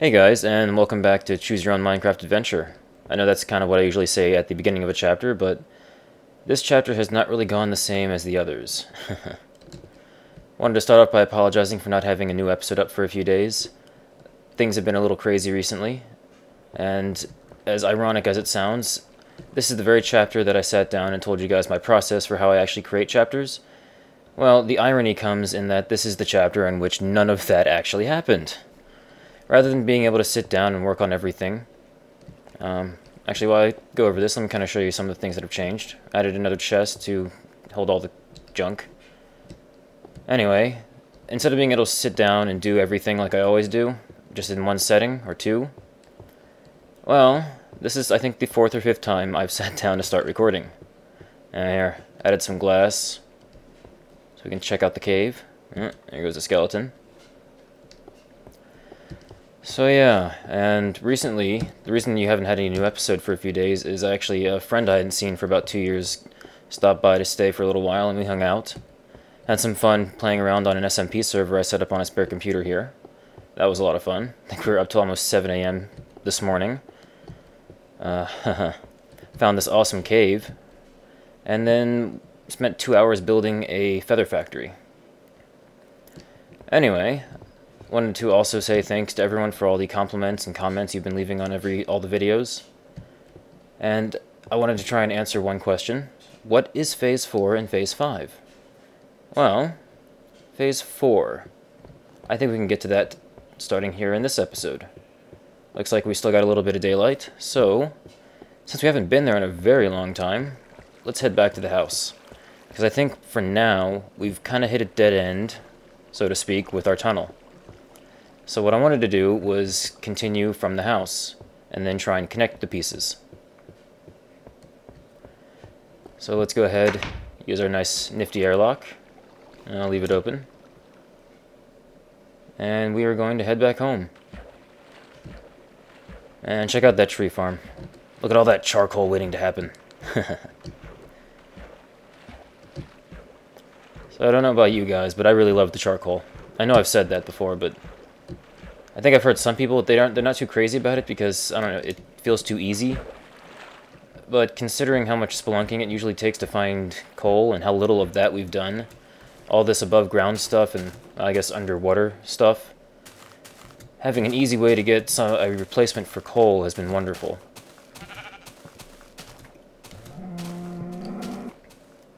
Hey guys, and welcome back to Choose Your Own Minecraft Adventure. I know that's kind of what I usually say at the beginning of a chapter, but this chapter has not really gone the same as the others. Wanted to start off by apologizing for not having a new episode up for a few days. Things have been a little crazy recently, and as ironic as it sounds, this is the very chapter that I sat down and told you guys my process for how I actually create chapters. Well, the irony comes in that this is the chapter in which none of that actually happened. Rather than being able to sit down and work on everything. Actually, while I go over this, let me kind of show you some of the things that have changed. Added another chest to hold all the junk. Anyway, instead of being able to sit down and do everything like I always do, just in one setting, or two, well, this is, I think, the 4th or 5th time I've sat down to start recording. And here, added some glass, so we can check out the cave. There goes the skeleton. So yeah, and recently, the reason you haven't had any new episode for a few days is actually a friend I hadn't seen for about 2 years stopped by to stay for a little while, and we hung out. Had some fun playing around on an SMP server I set up on a spare computer here. That was a lot of fun. I think we were up till almost 7 AM this morning. Found this awesome cave, and then spent 2 hours building a feather factory. Anyway, wanted to also say thanks to everyone for all the compliments and comments you've been leaving on all the videos. And I wanted to try and answer one question. What is Phase 4 and Phase 5? Well, Phase 4. I think we can get to that starting here in this episode. Looks like we still got a little bit of daylight, so since we haven't been there in a very long time, let's head back to the house. Because I think for now, we've kind of hit a dead end, so to speak, with our tunnel. So what I wanted to do was continue from the house, and then try and connect the pieces. So let's go ahead, use our nice nifty airlock, and I'll leave it open. And we are going to head back home. And check out that tree farm. Look at all that charcoal waiting to happen. So I don't know about you guys, but I really love the charcoal. I know I've said that before, but I think I've heard some people, they're not too crazy about it because, I don't know, it feels too easy. But considering how much spelunking it usually takes to find coal and how little of that we've done, all this above ground stuff and, I guess, underwater stuff, having an easy way to get a replacement for coal has been wonderful.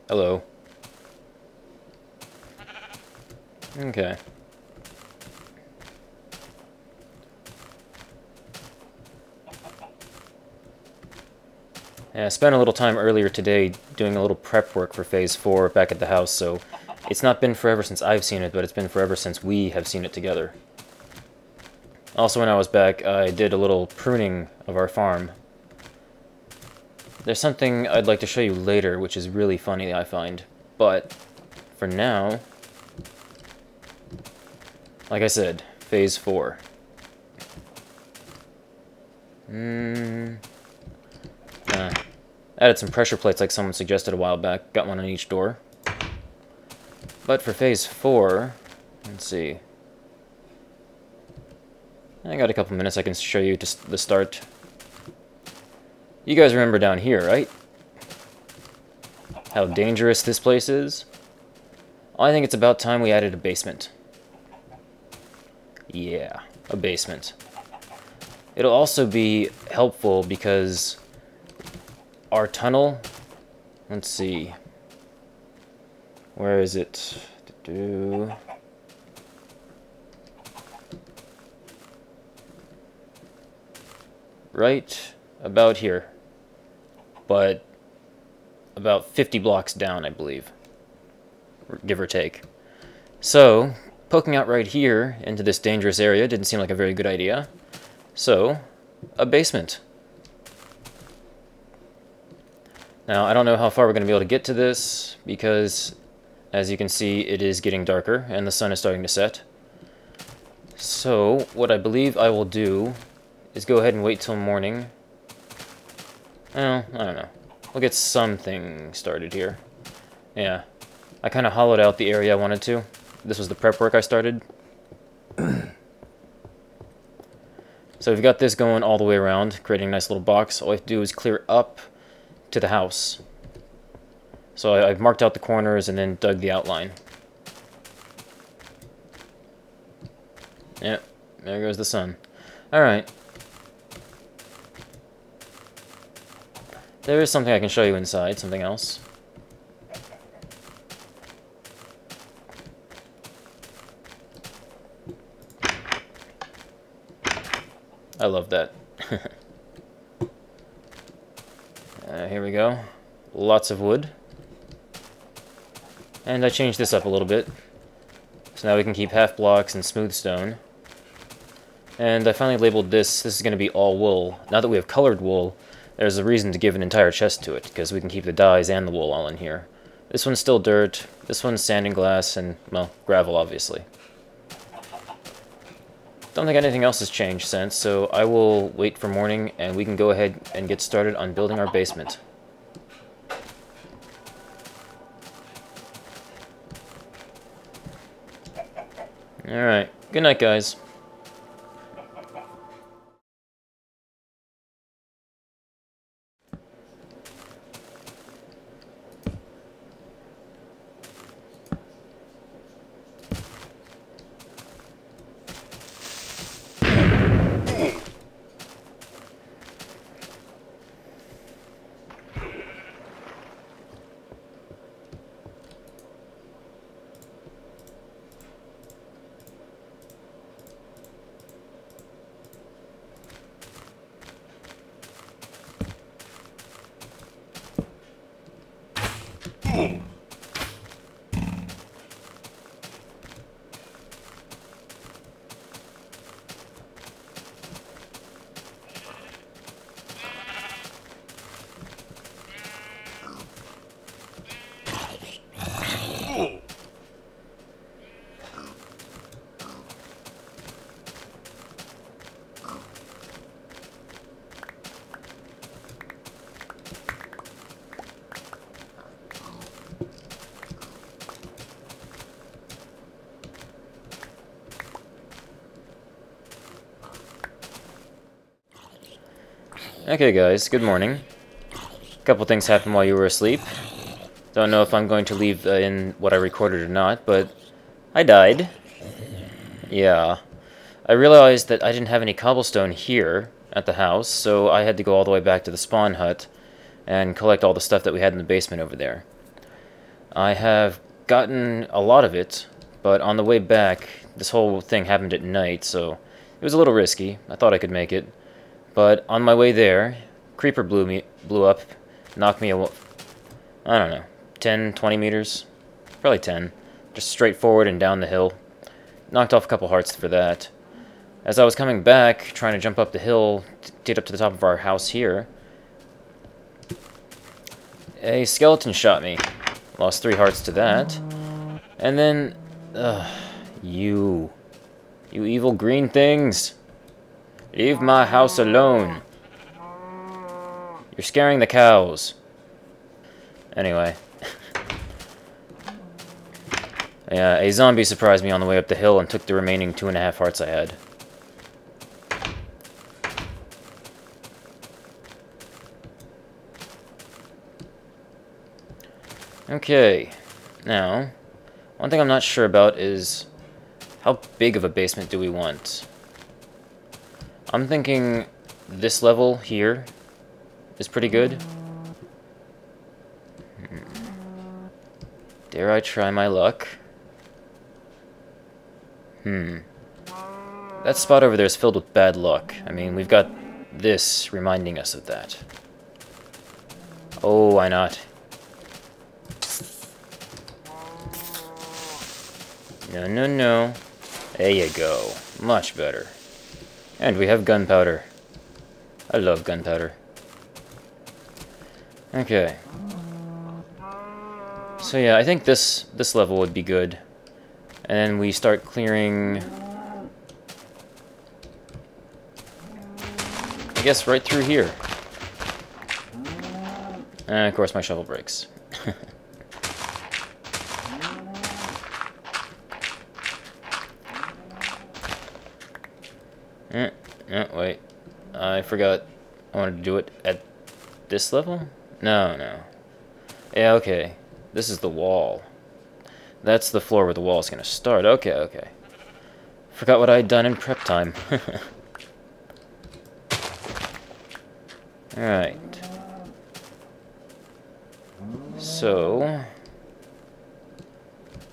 Hello. Okay. Yeah, I spent a little time earlier today doing a little prep work for Phase 4 back at the house, so it's not been forever since I've seen it, but it's been forever since we have seen it together. Also, when I was back, I did a little pruning of our farm. There's something I'd like to show you later, which is really funny, I find. But, for now, like I said, Phase 4. Added some pressure plates like someone suggested a while back. Got one on each door. But for Phase 4, let's see. I got a couple minutes I can show you to the start. You guys remember down here, right? How dangerous this place is? I think it's about time we added a basement. Yeah, a basement. It'll also be helpful because our tunnel, let's see, where is it? Right about here, but about 50 blocks down, I believe, give or take. So, poking out right here into this dangerous area didn't seem like a very good idea. So, a basement. Now, I don't know how far we're going to be able to get to this, because, as you can see, it is getting darker, and the sun is starting to set. So, what I believe I will do is go ahead and wait till morning. Well, I don't know. We'll get something started here. Yeah. I kind of hollowed out the area I wanted to. This was the prep work I started. So we've got this going all the way around, creating a nice little box. All we have to do is clear up to the house. So I've marked out the corners and then dug the outline. Yep, there goes the sun. Alright. There is something I can show you inside, something else. I love that. Here we go. Lots of wood. And I changed this up a little bit. So now we can keep half blocks and smooth stone. And I finally labeled this. This is going to be all wool. Now that we have colored wool, there's a reason to give an entire chest to it, because we can keep the dyes and the wool all in here. This one's still dirt. This one's sand and glass, and, well, gravel, obviously. Don't think anything else has changed since, so I will wait for morning, and we can go ahead and get started on building our basement. Alright, good night, guys. Okay guys, good morning. A couple things happened while you were asleep. Don't know if I'm going to leave in what I recorded or not, but I died. Yeah. I realized that I didn't have any cobblestone here at the house, so I had to go all the way back to the spawn hut and collect all the stuff that we had in the basement over there. I have gotten a lot of it, but on the way back, this whole thing happened at night, so it was a little risky. I thought I could make it. But on my way there, creeper blew up, knocked me, I don't know, 10, 20 meters? Probably 10. Just straight forward and down the hill. Knocked off a couple hearts for that. As I was coming back, trying to jump up the hill to get up to the top of our house here, a skeleton shot me. Lost 3 hearts to that. And then, you evil green things. Leave my house alone. You're scaring the cows. Anyway. Yeah, a zombie surprised me on the way up the hill and took the remaining 2.5 hearts I had. Okay. Now, one thing I'm not sure about is how big of a basement do we want? I'm thinking this level here is pretty good. Dare I try my luck? That spot over there is filled with bad luck. I mean, we've got this reminding us of that. Oh, why not? No, no, no. There you go. Much better. And we have gunpowder. I love gunpowder. Okay. So yeah, I think this level would be good. And then we start clearing, I guess, right through here. And of course my shovel breaks. Oh, wait. I forgot I wanted to do it at this level? No, no. Yeah, okay. This is the wall. That's the floor where the wall is going to start. Okay, okay. Forgot what I had done in prep time. Alright. So,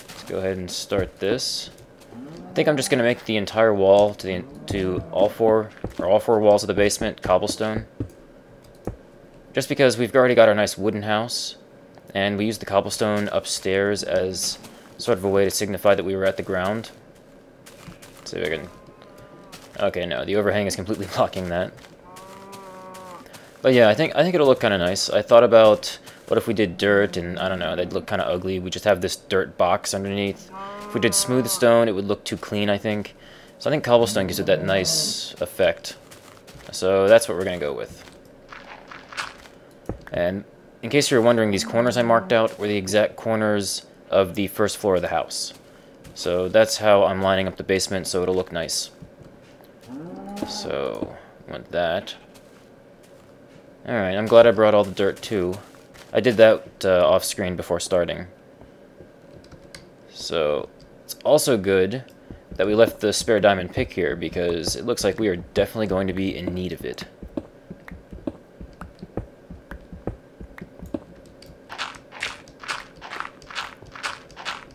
let's go ahead and start this. I think I'm just going to make the entire wall to all four walls of the basement cobblestone. Just because we've already got our nice wooden house, and we used the cobblestone upstairs as sort of a way to signify that we were at the ground. Let's see if I can... Okay, no, the overhang is completely blocking that. But yeah, I think it'll look kind of nice. I thought about what if we did dirt, and I don't know, they'd look kind of ugly. We just have this dirt box underneath. If we did smooth stone, it would look too clean, I think. So I think cobblestone gives it that nice effect. So that's what we're going to go with. And in case you're wondering, these corners I marked out were the exact corners of the first floor of the house. So that's how I'm lining up the basement so it'll look nice. So, want that. Alright, I'm glad I brought all the dirt too. I did that off screen before starting. So, it's also good that we left the spare diamond pick here because it looks like we are definitely going to be in need of it.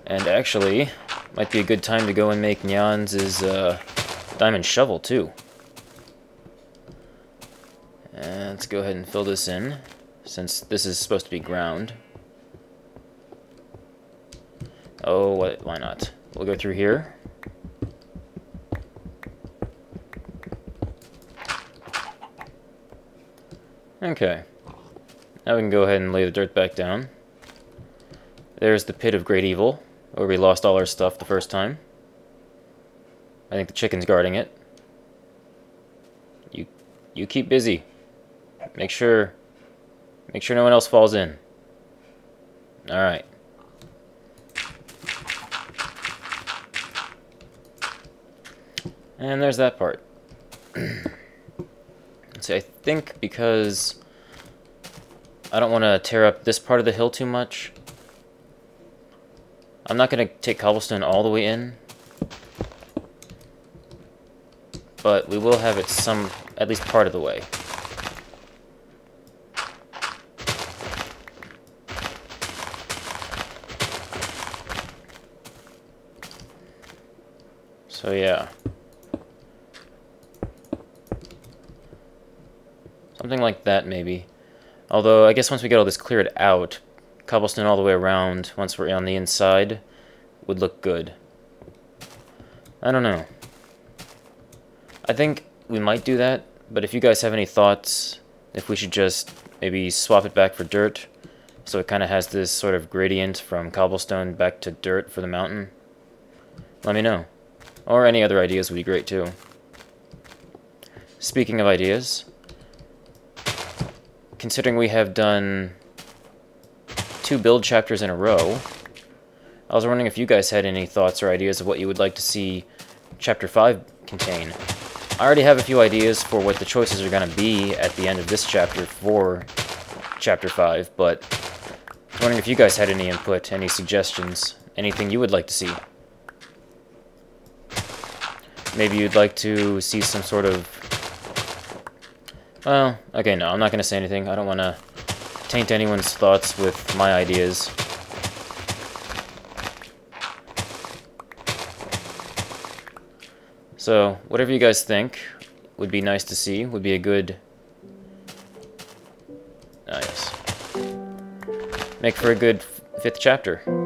And actually, might be a good time to go and make Nyan's diamond shovel too. And let's go ahead and fill this in, since this is supposed to be ground. Oh, why not? We'll go through here. Okay. Now we can go ahead and lay the dirt back down. There's the pit of great evil, where we lost all our stuff the first time. I think the chicken's guarding it. You keep busy. Make sure no one else falls in. Alright. And there's that part. See, I think because I don't want to tear up this part of the hill too much, I'm not going to take cobblestone all the way in, but we will have it at least part of the way. So yeah. Something like that, maybe. Although, I guess once we get all this cleared out, cobblestone all the way around, once we're on the inside, would look good. I don't know. I think we might do that, but if you guys have any thoughts, if we should just maybe swap it back for dirt, so it kind of has this sort of gradient from cobblestone back to dirt for the mountain, let me know. Or any other ideas would be great too. Speaking of ideas, considering we have done 2 build chapters in a row, I was wondering if you guys had any thoughts or ideas of what you would like to see Chapter 5 contain. I already have a few ideas for what the choices are going to be at the end of this chapter for Chapter 5, but I was wondering if you guys had any input, any suggestions, anything you would like to see. Maybe you'd like to see some sort of... Well, okay, no, I'm not going to say anything. I don't want to taint anyone's thoughts with my ideas. So, whatever you guys think would be nice to see, would be a good... Ah, yes. Make for a good 5th chapter.